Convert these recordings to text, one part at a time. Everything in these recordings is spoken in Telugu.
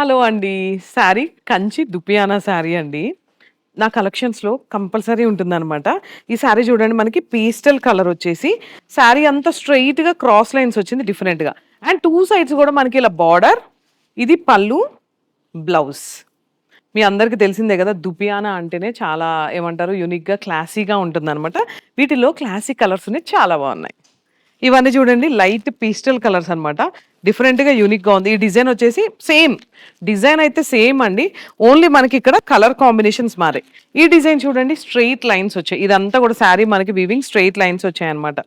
హలో అండి. శారీ కంచి దుపియానా శారీ అండి. నా కలెక్షన్స్‌లో కంపల్సరీ ఉంటుందనమాట. ఈ శారీ చూడండి మనకి పేస్టల్ కలర్ వచ్చేసి శారీ అంతా స్ట్రెయిట్‌గా క్రాస్ లైన్స్ వచ్చింది డిఫరెంట్‌గా. అండ్ 2 సైడ్స్ గూడా మనకి ఇలా బార్డర్, ఇది పల్లు, బ్లౌజ్. మీ అందరికి తెలిసిందే గదా! దుపియానా అంటేనే చాలా ఏమంటారు యూనిక్‌గా, క్లాసీగా ఉంటుందనమాట. వీటిలో క్లాసిక్ కలర్స్ ఉన్నాయి. చాలా బావున్నాయి. ఇవన్నీ చూడండి లైట్ పేస్టల్ కలర్స్ అన్నమాట. డిఫరెంట్‌గా యూనిక్‌గా ఉంది. ఈ డిజైన్ వచ్చేసి సేమ్. డిజైన్ అయితే సేమ్ అండి. ఓన్లీ మనకి ఇక్కడ కలర్ కాంబినేషన్స్ మారాయి. ఈ డిజైన్ చూడండి స్ట్రెయిట్ లైన్స్ వచ్చాయి. ఇదంతా కూడా శారీ మనకి వీవింగ్ స్ట్రెయిట్ లైన్స్ వచ్చాయన్నమాట.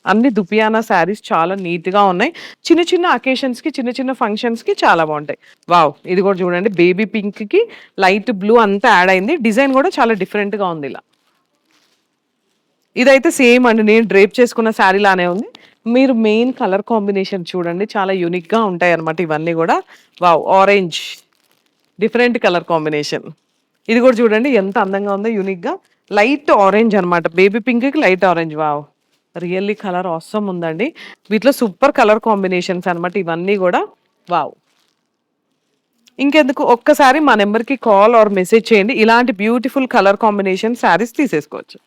అన్ని దుపియానా శారీస్ చాలా నీట్‌గా ఉన్నాయి. చిన్న చిన్న అకేషన్స్‌కి, చిన్న చిన్న ఫంక్షన్స్‌కి చాలా బావుంటాయి. వావ్! ఇది కూడా చూడండి బేబీ పింక్‌కి లైట్ బ్లూ అంతా యాడ్ అయింది. డిజైన్ కూడా చాలా డిఫరెంట్‌గా ఉంది ఇలా. ఇదైతే సేమ్ అండి. నేను డ్రేప్ చేసుకున్న శారీ లానే ఉంది. మీరు మెయిన్ కలర్ కాంబినేషన్ చూడండి. చాలా యూనిక్‌గా ఉంటాయన్నమాట ఇవన్నీ గూడా. Wow! Orange different colour combination. ఇది గూడా చూడండి ఎంత అందంగా ఉందో యూనిక్‌గా. లైట్ ఆరెంజ్ అన్నమాట. బేబీ పింక్‌కి light orange. Wow! Really colour awesome ఉందండి. వీటిలో సూపర్ కలర్ కాంబినేషన్స్ అన్నమాట ఇవన్నీ గూడా. వావ్! ఇంకెందుకు ఒక్కసారి మా నంబర్‌కి కాల్ ఆర్ మెసేజ్ చేయండి. ఇలాంటి బ్యూటిఫుల్ కలర్ కాంబినేషన్ శారీస్ తీసేసుకోవచ్చు.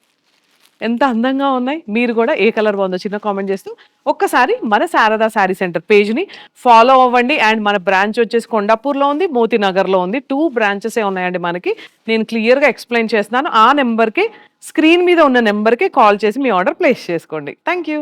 ఎంత అందంగా ఉన్నాయి. మీరు గూడా ఏ కలర్ బావుందో చిన్న కామెంట్ చేస్తూ, ఒక్కసారి మన శారదా శారీ సెంటర్ పేజ్‌ని ఫాలో అవ్వండి. అండ్ మన బ్రాంచ్ వచ్చేసి కొండాపూర్‌లో ఉంది, మోతీనగర్‌లో ఉంది. 2 బ్రాంచెసే ఉన్నాయండి మనకి. నేను క్లియర్‌గా ఎక్స్‌ప్లెయిన్ చేస్తున్నాను. ఆ నంబర్‌కి స్క్రీన్ మీద ఉన్న నంబర్‌కి కాల్ చేసి మీ ఆర్డర్ ప్లేస్ చేసుకోండి. Thank you.